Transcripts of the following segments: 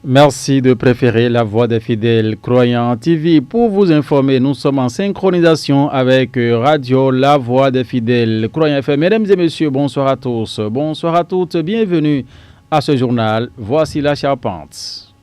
Merci de préférer la voix des fidèles croyants TV. Pour vous informer, nous sommes en synchronisation avec Radio La Voix des fidèles croyants FM. Mesdames et messieurs, bonsoir à tous. Bonsoir à toutes. Bienvenue à ce journal. Voici la charpente.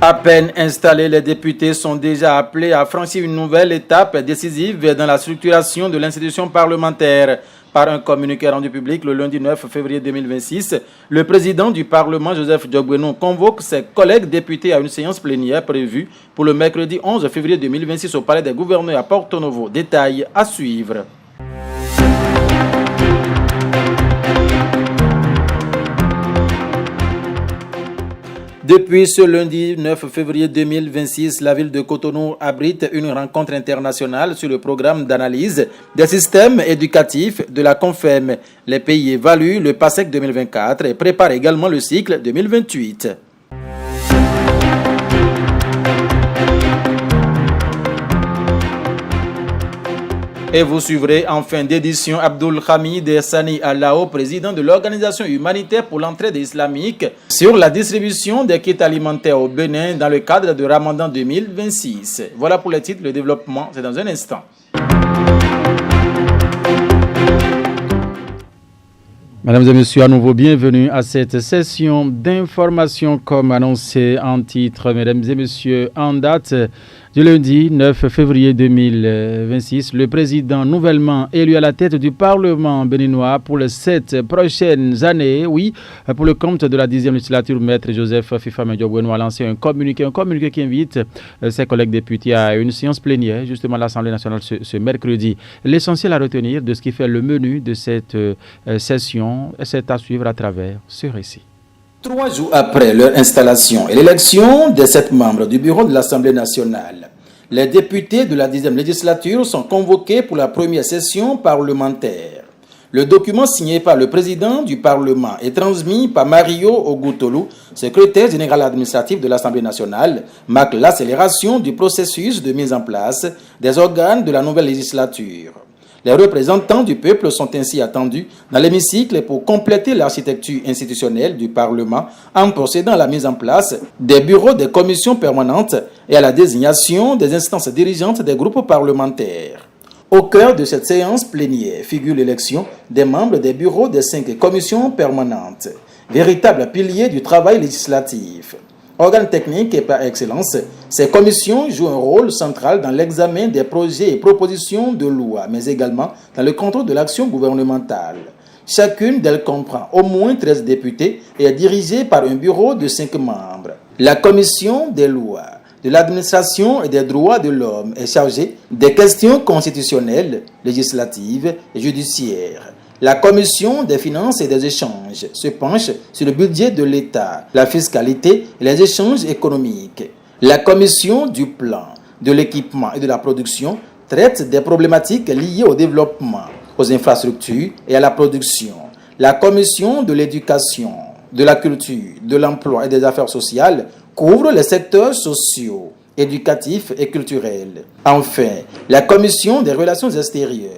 À peine installés, les députés sont déjà appelés à franchir une nouvelle étape décisive dans la structuration de l'institution parlementaire. Par un communiqué rendu public le lundi 9 février 2026, le président du Parlement, Joseph Diogbenou, convoque ses collègues députés à une séance plénière prévue pour le mercredi 11 février 2026 au Palais des Gouverneurs à Porto Novo. Détails à suivre. Depuis ce lundi 9 février 2026, la ville de Cotonou abrite une rencontre internationale sur le programme d'analyse des systèmes éducatifs de la CONFEM. Les pays évaluent le PASSEC 2024 et préparent également le cycle 2028. Et vous suivrez en fin d'édition Abdul Hamid Sani Alao, président de l'Organisation humanitaire pour l'entraide islamique, sur la distribution des kits alimentaires au Bénin dans le cadre de Ramadan 2026. Voilà pour les titres, le développement, c'est dans un instant. Mesdames et messieurs, à nouveau bienvenue à cette session d'information comme annoncé en titre. Mesdames et messieurs, en date du lundi 9 février 2026, le président nouvellement élu à la tête du Parlement béninois pour les 7 prochaines années, pour le compte de la 10e législature, Maître Joseph Fifame Diogbenou a lancé un communiqué qui invite ses collègues députés à une séance plénière, justement à l'Assemblée nationale ce mercredi. L'essentiel à retenir de ce qui fait le menu de cette session, c'est à suivre à travers ce récit. 3 jours après leur installation et l'élection des 7 membres du bureau de l'Assemblée nationale, les députés de la 10e législature sont convoqués pour la première session parlementaire. Le document signé par le président du Parlement est transmis par Mario Ogutolu, secrétaire général administratif de l'Assemblée nationale, marque l'accélération du processus de mise en place des organes de la nouvelle législature. Les représentants du peuple sont ainsi attendus dans l'hémicycle pour compléter l'architecture institutionnelle du Parlement en procédant à la mise en place des bureaux des commissions permanentes et à la désignation des instances dirigeantes des groupes parlementaires. Au cœur de cette séance plénière figure l'élection des membres des bureaux des 5 commissions permanentes, véritable pilier du travail législatif. Organes techniques et par excellence, ces commissions jouent un rôle central dans l'examen des projets et propositions de loi, mais également dans le contrôle de l'action gouvernementale. Chacune d'elles comprend au moins 13 députés et est dirigée par un bureau de 5 membres. La commission des lois, de l'administration et des droits de l'homme est chargée des questions constitutionnelles, législatives et judiciaires. La commission des finances et des échanges se penche sur le budget de l'État, la fiscalité et les échanges économiques. La commission du plan, de l'équipement et de la production traite des problématiques liées au développement, aux infrastructures et à la production. La commission de l'éducation, de la culture, de l'emploi et des affaires sociales couvre les secteurs sociaux, éducatifs et culturels. Enfin, la commission des relations extérieures,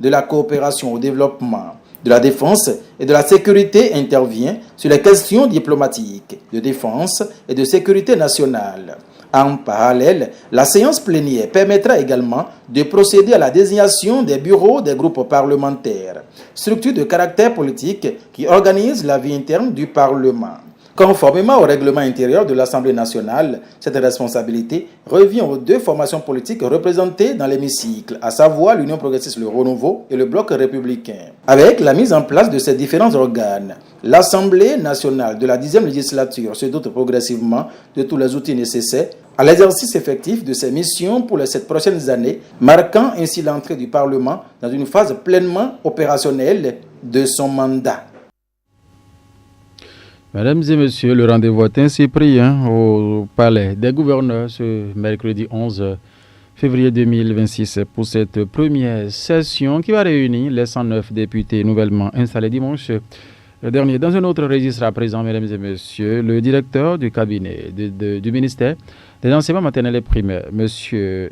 de la coopération au développement, de la défense et de la sécurité intervient sur les questions diplomatiques, de défense et de sécurité nationale. En parallèle, la séance plénière permettra également de procéder à la désignation des bureaux des groupes parlementaires, structure de caractère politique qui organise la vie interne du Parlement. Conformément au règlement intérieur de l'Assemblée nationale, cette responsabilité revient aux 2 formations politiques représentées dans l'hémicycle, à savoir l'Union progressiste Le Renouveau et le Bloc républicain. Avec la mise en place de ces différents organes, l'Assemblée nationale de la 10e législature se dote progressivement de tous les outils nécessaires à l'exercice effectif de ses missions pour les 7 prochaines années, marquant ainsi l'entrée du Parlement dans une phase pleinement opérationnelle de son mandat. Mesdames et messieurs, le rendez-vous est ainsi pris au Palais des Gouverneurs ce mercredi 11 février 2026 pour cette première session qui va réunir les 109 députés nouvellement installés dimanche Le dernier, dans un autre registre à présent, mesdames et messieurs, le directeur du cabinet du ministère des enseignements maternels et primaires, M.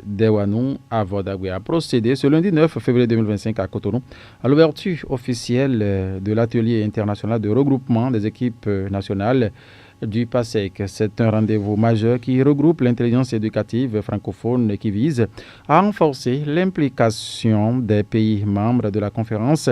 Dewanou Avodagwe, a procédé ce lundi 9 février 2025 à Cotonou à l'ouverture officielle de l'atelier international de regroupement des équipes nationales du PASEC. C'est un rendez-vous majeur qui regroupe l'intelligence éducative francophone et qui vise à renforcer l'implication des pays membres de la conférence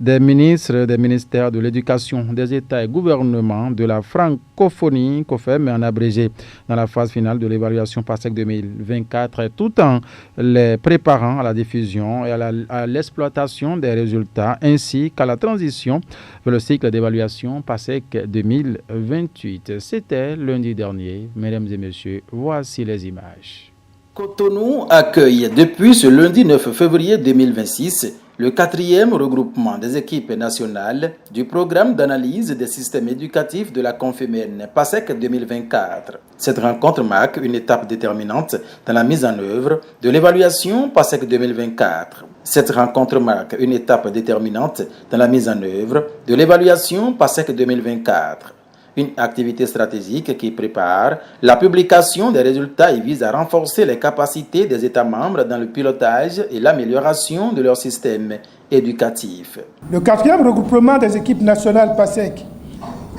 des ministres des ministères de l'éducation, des États et gouvernements de la francophonie, COFEM, en abrégé, dans la phase finale de l'évaluation PASEC 2024, tout en les préparant à la diffusion et à l'exploitation des résultats, ainsi qu'à la transition vers le cycle d'évaluation PASEC 2028. C'était lundi dernier. Mesdames et messieurs, voici les images. Cotonou accueille depuis ce lundi 9 février 2026 le 4e regroupement des équipes nationales du programme d'analyse des systèmes éducatifs de la Confémène PASEC 2024. Cette rencontre marque une étape déterminante dans la mise en œuvre de l'évaluation PASEC 2024. Cette rencontre marque une étape déterminante dans la mise en œuvre de l'évaluation PASEC 2024. Une activité stratégique qui prépare la publication des résultats et vise à renforcer les capacités des États membres dans le pilotage et l'amélioration de leur système éducatif. Le 4e regroupement des équipes nationales PASEC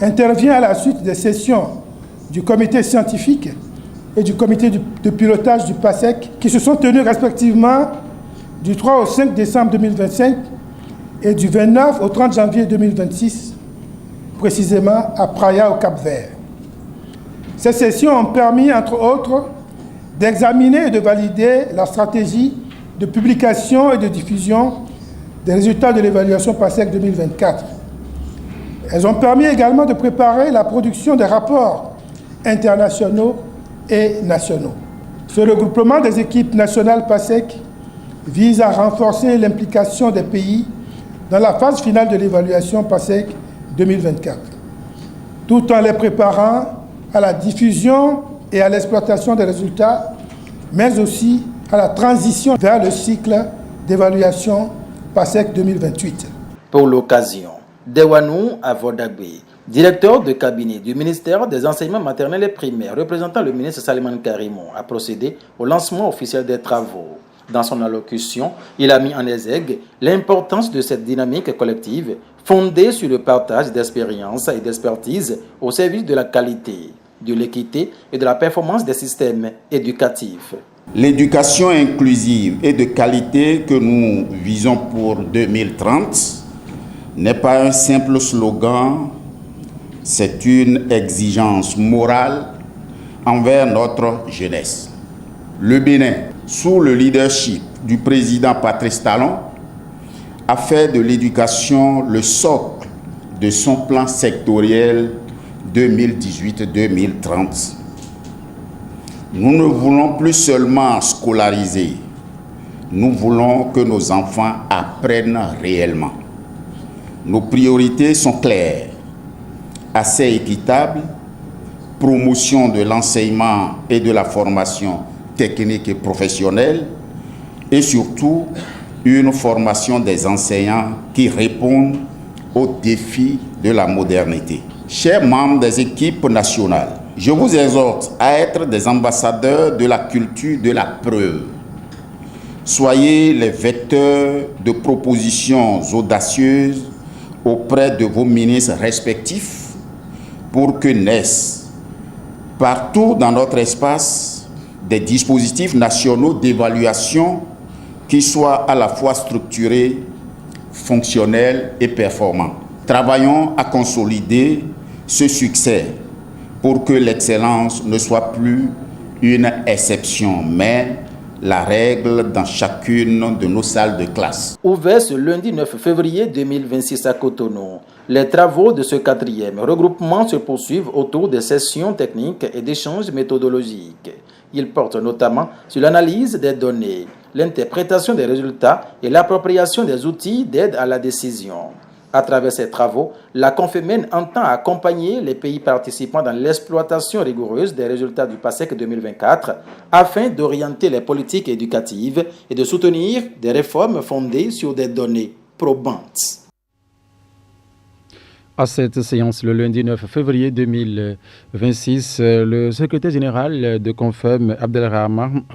intervient à la suite des sessions du comité scientifique et du comité de pilotage du PASEC qui se sont tenues respectivement du 3 au 5 décembre 2025 et du 29 au 30 janvier 2026. Précisément à Praia au Cap-Vert. Ces sessions ont permis, entre autres, d'examiner et de valider la stratégie de publication et de diffusion des résultats de l'évaluation PASEC 2024. Elles ont permis également de préparer la production des rapports internationaux et nationaux. Ce regroupement des équipes nationales PASEC vise à renforcer l'implication des pays dans la phase finale de l'évaluation PASEC 2024, tout en les préparant à la diffusion et à l'exploitation des résultats, mais aussi à la transition vers le cycle d'évaluation PASEC 2028. Pour l'occasion, Dewanou Avodagwe, directeur de cabinet du ministère des enseignements maternels et primaires, représentant le ministre Saliman Karimou, a procédé au lancement officiel des travaux. Dans son allocution, il a mis en exergue l'importance de cette dynamique collective fondée sur le partage d'expériences et d'expertise au service de la qualité, de l'équité et de la performance des systèmes éducatifs. L'éducation inclusive et de qualité que nous visons pour 2030 n'est pas un simple slogan, c'est une exigence morale envers notre jeunesse. Le Bénin, sous le leadership du président Patrice Talon, a fait de l'éducation le socle de son plan sectoriel 2018-2030. Nous ne voulons plus seulement scolariser, nous voulons que nos enfants apprennent réellement. Nos priorités sont claires, accès équitable, promotion de l'enseignement et de la formation technique et professionnelle, et surtout une formation des enseignants qui répondent aux défis de la modernité. Chers membres des équipes nationales, je vous exhorte à être des ambassadeurs de la culture de la preuve. Soyez les vecteurs de propositions audacieuses auprès de vos ministres respectifs pour que naissent partout dans notre espace des dispositifs nationaux d'évaluation qui soient à la fois structurés, fonctionnels et performants. Travaillons à consolider ce succès pour que l'excellence ne soit plus une exception, mais la règle dans chacune de nos salles de classe. Ouvert ce lundi 9 février 2026 à Cotonou, les travaux de ce 4e regroupement se poursuivent autour des sessions techniques et d'échanges méthodologiques. Ils portent notamment sur l'analyse des données, l'interprétation des résultats et l'appropriation des outils d'aide à la décision. À travers ces travaux, la Confémène entend accompagner les pays participants dans l'exploitation rigoureuse des résultats du PASEC 2024 afin d'orienter les politiques éducatives et de soutenir des réformes fondées sur des données probantes. À cette séance, le lundi 9 février 2026, le secrétaire général de Confem, Abdelrahman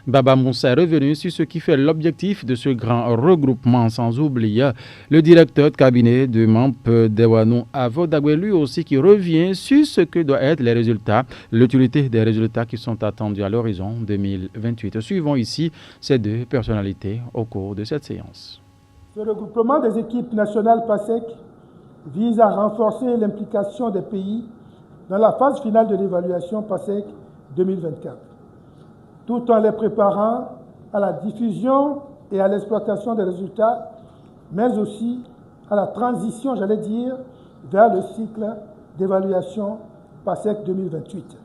Baba Moussa, est revenu sur ce qui fait l'objectif de ce grand regroupement, sans oublier le directeur de cabinet de MAMP Dewanou Avodagwe, lui aussi qui revient sur ce que doivent être les résultats, l'utilité des résultats qui sont attendus à l'horizon 2028. Suivons ici ces deux personnalités au cours de cette séance. Ce regroupement des équipes nationales PASEC vise à renforcer l'implication des pays dans la phase finale de l'évaluation PASEC 2024, tout en les préparant à la diffusion et à l'exploitation des résultats, mais aussi à la transition, vers le cycle d'évaluation PASEC 2028.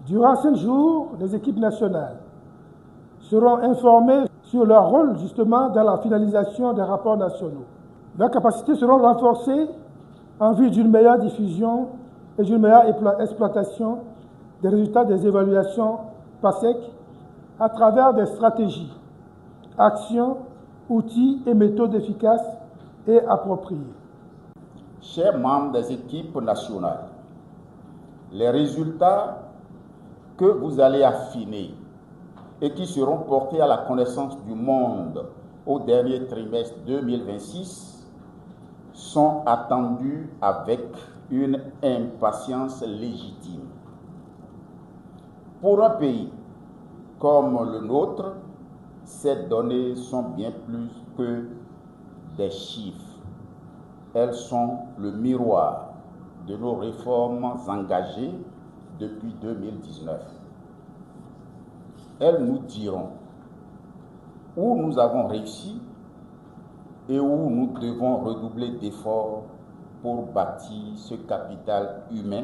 Durant 5 jours, les équipes nationales seront informées sur leur rôle justement dans la finalisation des rapports nationaux. Leurs capacités seront renforcées en vue d'une meilleure diffusion et d'une meilleure exploitation des résultats des évaluations PASEC à travers des stratégies, actions, outils et méthodes efficaces et appropriées. Chers membres des équipes nationales, les résultats que vous allez affiner et qui seront portés à la connaissance du monde au dernier trimestre 2026 sont attendus avec une impatience légitime. Pour un pays comme le nôtre, ces données sont bien plus que des chiffres. Elles sont le miroir de nos réformes engagées depuis 2019. Elles nous diront où nous avons réussi et où nous devons redoubler d'efforts pour bâtir ce capital humain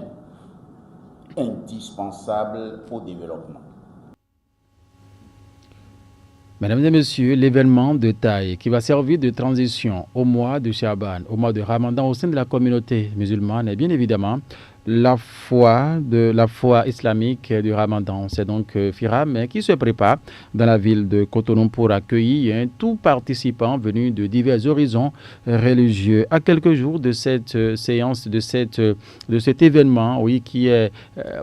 indispensable au développement. Mesdames et messieurs, l'événement de taille qui va servir de transition au mois de Shaban, au mois de Ramadan au sein de la communauté musulmane est bien évidemment la foi islamique du Ramadan. C'est donc Firam qui se prépare dans la ville de Cotonou pour accueillir tout participant venu de divers horizons religieux. À quelques jours de cette séance, de cet événement, oui, qui est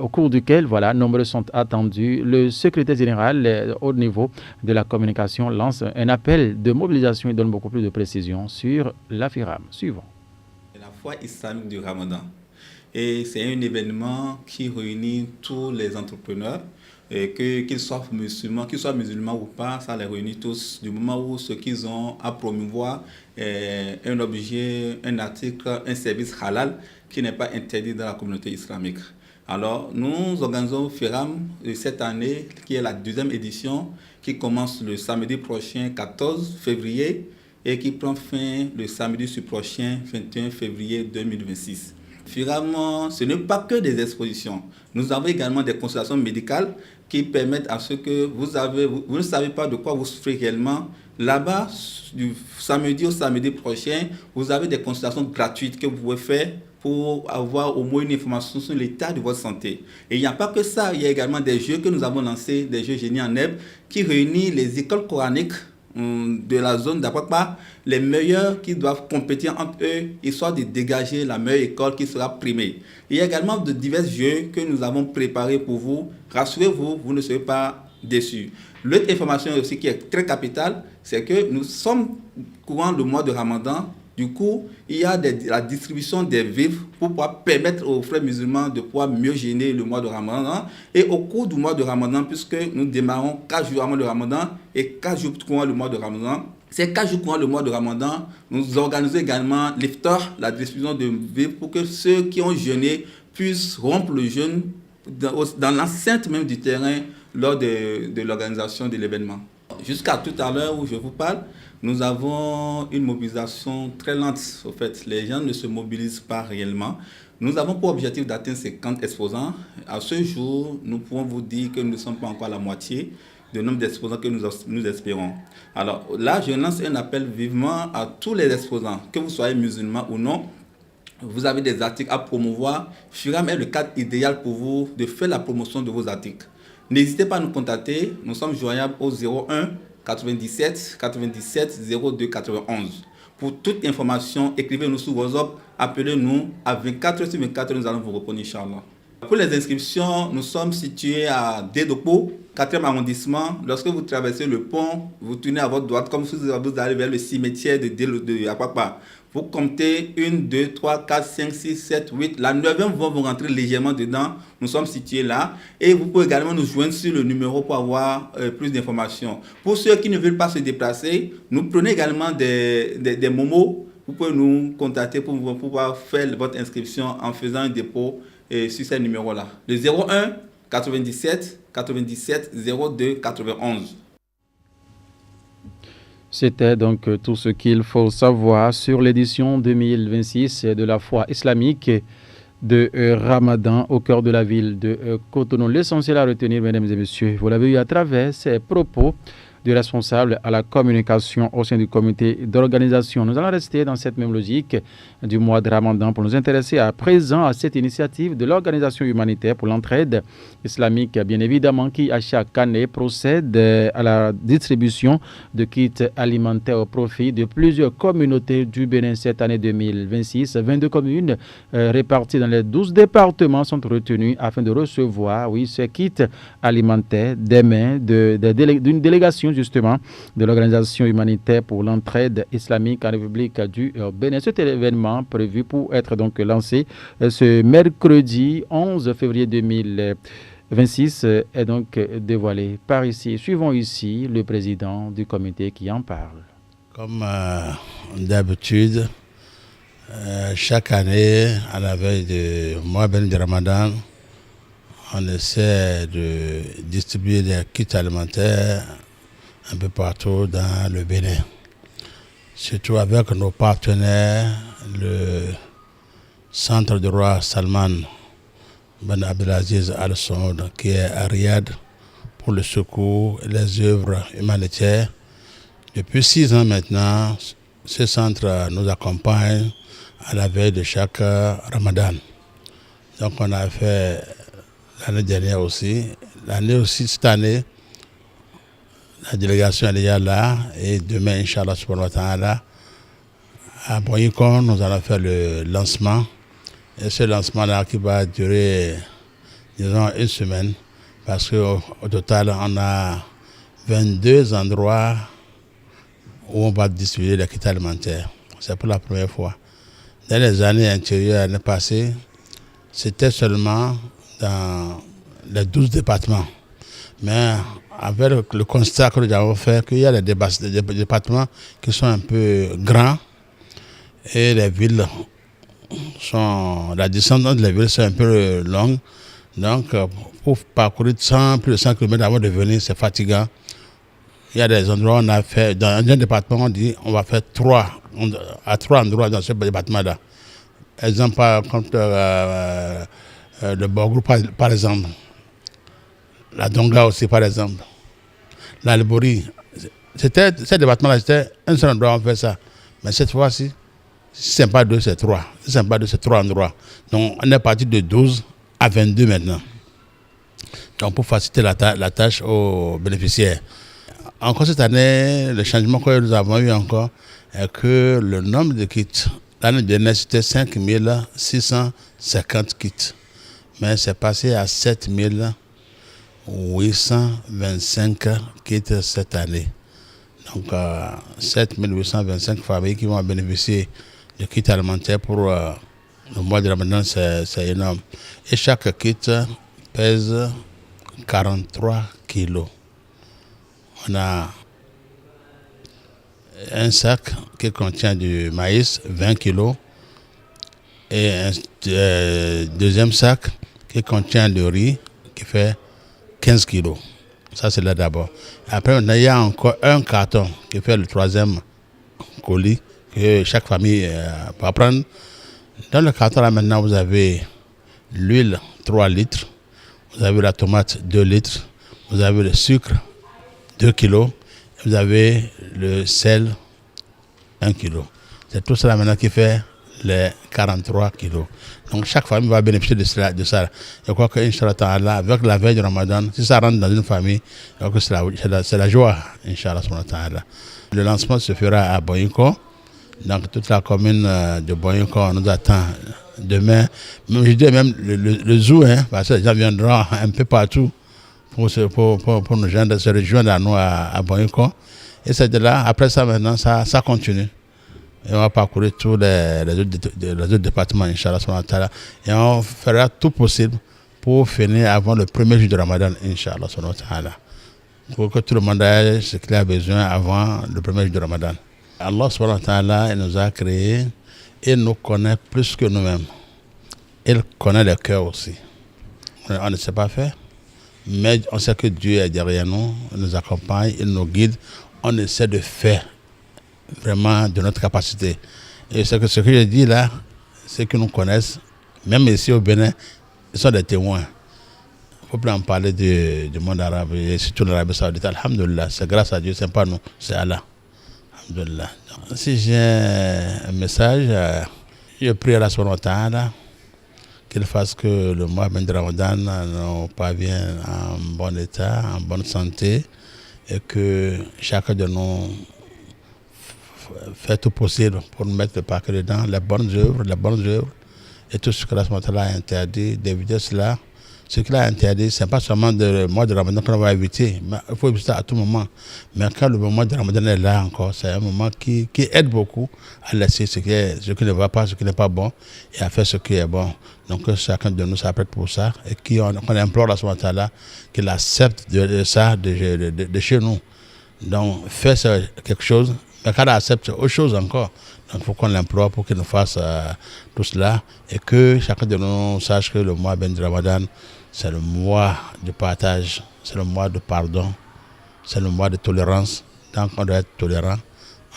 au cours duquel, nombreux sont attendus. Le secrétaire général au niveau de la communication lance un appel de mobilisation et donne beaucoup plus de précisions sur la Firam. Suivons. La foi islamique du Ramadan. Et c'est un événement qui réunit tous les entrepreneurs, qu'ils soient musulmans ou pas, ça les réunit tous, du moment où ceux qu'ils ont à promouvoir un objet, un article, un service halal qui n'est pas interdit dans la communauté islamique. Alors, nous organisons Firam cette année, qui est la 2e édition, qui commence le samedi prochain, 14 février, et qui prend fin le samedi prochain, 21 février 2026. Firam, ce n'est pas que des expositions. Nous avons également des consultations médicales qui permettent à ce que vous ne savez pas de quoi vous souffrez réellement. Là-bas, du samedi au samedi prochain, vous avez des consultations gratuites que vous pouvez faire pour avoir au moins une information sur l'état de votre santé. Et il n'y a pas que ça, il y a également des jeux que nous avons lancés, des jeux génie en herbe, qui réunissent les écoles coraniques de la zone d'Apakpa, les meilleurs qui doivent compétir entre eux, histoire de dégager la meilleure école qui sera primée. Il y a également de divers jeux que nous avons préparés pour vous. Rassurez-vous, vous ne serez pas déçus. L'autre information aussi qui est très capitale, c'est que nous sommes courant le mois de Ramadan. Du coup, il y a la distribution des vivres pour pouvoir permettre aux frères musulmans de pouvoir mieux gêner le mois de Ramadan. Et au cours du mois de Ramadan, puisque nous démarrons 4 jours avant le Ramadan et 4 jours courant le mois de Ramadan, ces 4 jours courant le mois de Ramadan, nous organisons également l'iftar, la distribution de vivres pour que ceux qui ont jeûné puissent rompre le jeûne dans l'enceinte même du terrain lors de l'organisation de l'événement. Jusqu'à tout à l'heure où je vous parle, nous avons une mobilisation très lente. Au fait, les gens ne se mobilisent pas réellement. Nous avons pour objectif d'atteindre 50 exposants. À ce jour, nous pouvons vous dire que nous ne sommes pas encore à la moitié du nombre d'exposants que nous espérons. Alors là, je lance un appel vivement à tous les exposants, que vous soyez musulmans ou non. Vous avez des articles à promouvoir. Firam est le cadre idéal pour vous de faire la promotion de vos articles. N'hésitez pas à nous contacter. Nous sommes joignables au 01 97 97 02 91 Pour toute information, écrivez-nous sur WhatsApp, appelez-nous à 24h/24, nous allons vous répondre, Inch'Allah. Pour les inscriptions, nous sommes situés à Dédopo, 4e arrondissement. Lorsque vous traversez le pont, vous tournez à votre droite, comme si vous allez vers le cimetière de Apapa. Vous comptez 1, 2, 3, 4, 5, 6, 7, 8. La 9e va vous rentrer légèrement dedans. Nous sommes situés là. Et vous pouvez également nous joindre sur le numéro pour avoir plus d'informations. Pour ceux qui ne veulent pas se déplacer, nous prenons également des momos. Vous pouvez nous contacter pour pouvoir faire votre inscription en faisant un dépôt sur ces numéros-là. Le 01 97 97 02 91. C'était donc tout ce qu'il faut savoir sur l'édition 2026 de la foi islamique de Ramadan au cœur de la ville de Cotonou. L'essentiel à retenir, mesdames et messieurs, vous l'avez eu à travers ces propos du responsable à la communication au sein du comité d'organisation. Nous allons rester dans cette même logique du mois de Ramadan pour nous intéresser à présent à cette initiative de l'organisation humanitaire pour l'entraide islamique, bien évidemment, qui à chaque année procède à la distribution de kits alimentaires au profit de plusieurs communautés du Bénin cette année 2026. 22 communes réparties dans les 12 départements sont retenues afin de recevoir, ces kits alimentaires des mains d'une délégation justement de l'organisation humanitaire pour l'entraide islamique en République du Bénin. Cet événement prévu pour être donc lancé ce mercredi 11 février 2026 est donc dévoilé par ici. Suivons ici le président du comité qui en parle. Comme d'habitude, chaque année, à la veille du mois béni de Ramadan, on essaie de distribuer des kits alimentaires un peu partout dans le Bénin. Surtout avec nos partenaires, le Centre du roi Salman Ben Abdelaziz Al Saoud, qui est à Riyad pour le secours et les œuvres humanitaires. Depuis 6 ans maintenant, ce centre nous accompagne à la veille de chaque Ramadan. Donc on a fait l'année dernière aussi. Cette année, la délégation est déjà là et demain, Inch'Allah, subhanahu wa ta'ala, à Boyikon, nous allons faire le lancement. Et ce lancement-là qui va durer, disons, 1 semaine, parce qu'au total, on a 22 endroits où on va distribuer les kits alimentaires. C'est pour la première fois. Dans les années antérieures, l'année passée, c'était seulement dans les 12 départements. Mais avec le constat que nous avons fait, qu'il y a des départements qui sont un peu grands et les villes la distance entre les villes c'est un peu longue. Donc, pour parcourir plus de 100 km avant de venir, c'est fatigant. Il y a des endroits où on a fait, dans un département, on dit on va faire 3 endroits dans ce département-là. Exemple, comme le Borgou, par exemple. La Donga aussi, par exemple. L'Albori. Ce département-là, c'était un seul endroit où on fait ça. Mais cette fois-ci, si ce n'est pas 2, c'est 3. Si ce n'est pas 2, c'est 3 endroits. Donc, on est parti de 12 à 22 maintenant. Donc, pour faciliter la tâche aux bénéficiaires. Encore cette année, le changement que nous avons eu encore est que le nombre de kits, l'année dernière, c'était 5 650 kits. Mais c'est passé à 7 825 kits cette année. Donc, 7 825 familles qui vont bénéficier de kits alimentaires pour le mois de Ramadan, c'est énorme. Et chaque kit pèse 43 kilos. On a un sac qui contient du maïs, 20 kilos, et un deuxième sac qui contient du riz, qui fait 15 kilos. Ça, c'est là d'abord. Après, il y a encore un carton qui fait le 3e colis que chaque famille peut prendre. Dans le carton, là, maintenant, vous avez l'huile, 3 litres. Vous avez la tomate, 2 litres. Vous avez le sucre, 2 kilos. Vous avez le sel, 1 kilo. C'est tout cela maintenant qui fait les 43 kilos. Donc chaque famille va bénéficier de ça. Je crois que, Inch'Allah, avec la veille du Ramadan, si ça rentre dans une famille, je crois que c'est la joie, Inch'Allah. Le lancement se fera à Boyinko Donc toute la commune de Boyinko nous attend demain. Je dis même le zoo, parce que les gens viendront un peu partout pour nous joindre, se rejoindre à nous à Boyinko. Et c'est de là, après ça maintenant, ça continue. Et on va parcourir tous les autres départements, Inch'Allah, et on fera tout possible pour finir avant le premier jour de Ramadan, Inch'Allah, pour que tout le monde ait ce qu'il a besoin avant le premier jour de Ramadan. Allah subhanahu wa ta'ala, il nous a créés, il nous connaît plus que nous-mêmes. Il connaît le cœur aussi. On ne sait pas faire, mais on sait que Dieu est derrière nous, il nous accompagne, il nous guide. On essaie de faire vraiment de notre capacité. Et ce que je dis là, ceux qui nous connaissent, même ici au Bénin, ils sont des témoins. Il ne faut plus en parler du monde arabe, et surtout l'Arabie Saoudite. Alhamdulillah, c'est grâce à Dieu, ce n'est pas nous, c'est Allah. Alhamdulillah. Donc, si j'ai un message, je prie à la subhanahu wa ta'ala qu'il fasse que le mois de Ramadan nous parvienne en bon état, en bonne santé, et que chacun de nous fait tout possible pour nous mettre le paquet dedans, les bonnes œuvres, et tout ce que la subhanahu wa ta'ala a interdit, d'éviter cela. Ce qu'il a interdit, ce n'est pas seulement le mois de Ramadan qu'on va éviter, mais il faut éviter à tout moment. Mais quand le mois de Ramadan est là encore, c'est un moment qui aide beaucoup à laisser ce qui ne va pas, ce qui n'est pas bon, et à faire ce qui est bon. Donc chacun de nous s'apprête pour ça, et qu'on implore la subhanahu wa ta'ala qu'il accepte de ça de chez nous. Donc faire quelque chose, mais quand il accepte autre chose encore, donc il faut qu'on l'implore pour qu'il nous fasse tout cela, et que chacun de nous sache que le mois de Ramadan, c'est le mois de partage, c'est le mois de pardon, c'est le mois de tolérance. Donc on doit être tolérant,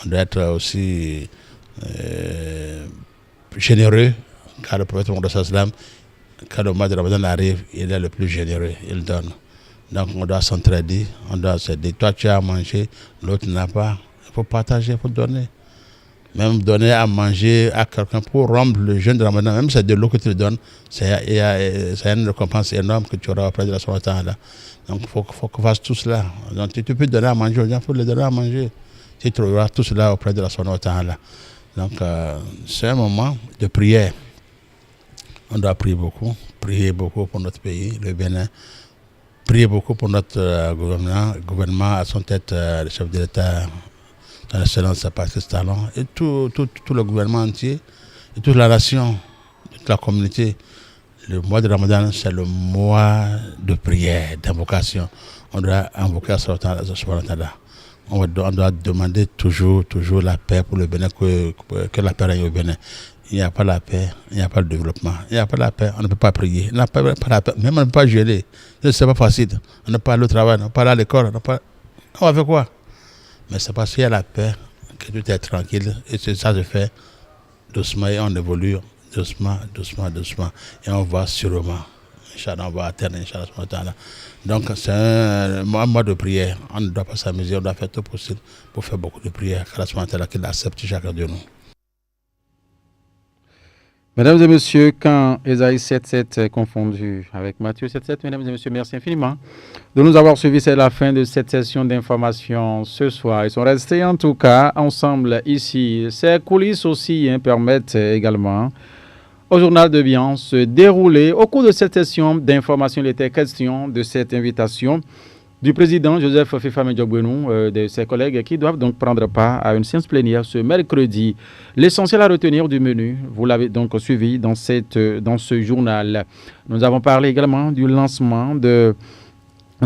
on doit être aussi généreux, car le prophète Mohammed sallam, quand le mois de Ramadan arrive, il est le plus généreux, il donne. Donc on doit s'entraider, on doit s'aider. Toi tu as à manger, l'autre n'a pas. Il faut partager, il faut donner. Même donner à manger à quelqu'un pour rompre le jeûne de Ramadan, même si c'est de l'eau que tu le donnes, c'est une récompense énorme que tu auras auprès de la subhanahu wa ta'ala. Donc il faut qu'on fasse tout cela. Donc tu peux donner à manger aux gens, il faut les donner à manger. Tu trouveras tout cela auprès de la subhanahu wa ta'ala. Donc c'est un moment de prière. On doit prier beaucoup pour notre pays, le Bénin. Prier beaucoup pour notre gouvernement, à son tête, le chef de l'État, son excellence Patrice Talon, et tout le gouvernement entier, et toute la nation, toute la communauté. Le mois de Ramadan, c'est le mois de prière, d'invocation. On doit invoquer Allah. On doit demander toujours la paix pour le Bénin, que la paix règne au Bénin. Il n'y a pas la paix, il n'y a pas le développement. Il n'y a pas la paix, on ne peut pas prier. On n'a pas la paix, même on ne peut pas jeûner. Ce n'est pas facile. On n'a pas aller au travail, on n'a pas aller à l'école. On va faire quoi? Mais c'est parce qu'il y a la paix que tout est tranquille. Et ça se fait doucement et on évolue doucement. Et on va sûrement. Inch'Allah, on va atteindre, Inch'Allah. Donc c'est un mois de prière. On ne doit pas s'amuser, on doit faire tout possible pour faire beaucoup de prières. Car Allah qu'il accepte chacun de nous. Mesdames et messieurs, quand Ésaïe 7.7 est confondu avec Matthieu 7.7, mesdames et messieurs, merci infiniment de nous avoir suivis. C'est la fin de cette session d'information ce soir. Ils sont restés en tout cas ensemble ici. Ces coulisses aussi permettent également au journal de bien se dérouler. Au cours de cette session d'information, il était question de cette invitation du président Joseph Fifame Diogbenou, de ses collègues qui doivent donc prendre part à une séance plénière ce mercredi. L'essentiel à retenir du menu, vous l'avez donc suivi dans ce journal. Nous avons parlé également du lancement de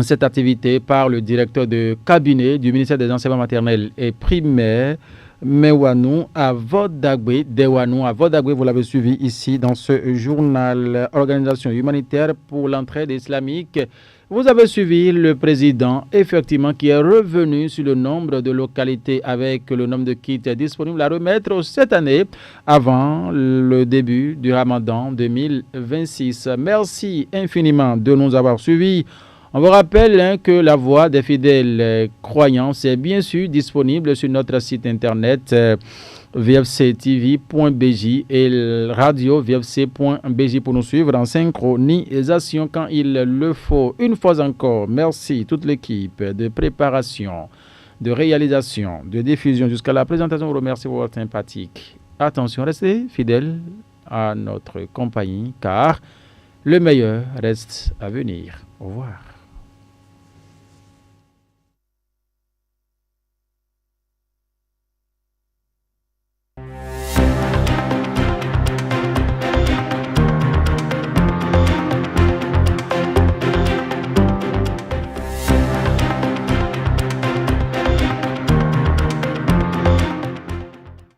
cette activité par le directeur de cabinet du ministère des Enseignements maternels et primaires, Mewanou à Vodagwe, vous l'avez suivi ici dans ce journal. Organisation humanitaire pour l'entraide islamique. Vous avez suivi le président, effectivement, qui est revenu sur le nombre de localités avec le nombre de kits disponibles à remettre cette année avant le début du Ramadan 2026. Merci infiniment de nous avoir suivis. On vous rappelle que la voix des fidèles croyants est bien sûr disponible sur notre site internet vfctv.bj et radio vfc.bj pour nous suivre en synchronisation quand il le faut. Une fois encore, merci toute l'équipe de préparation de réalisation, de diffusion jusqu'à la présentation. Vous remercie pour votre sympathique attention. Restez fidèles à notre compagnie car le meilleur reste à venir. Au revoir.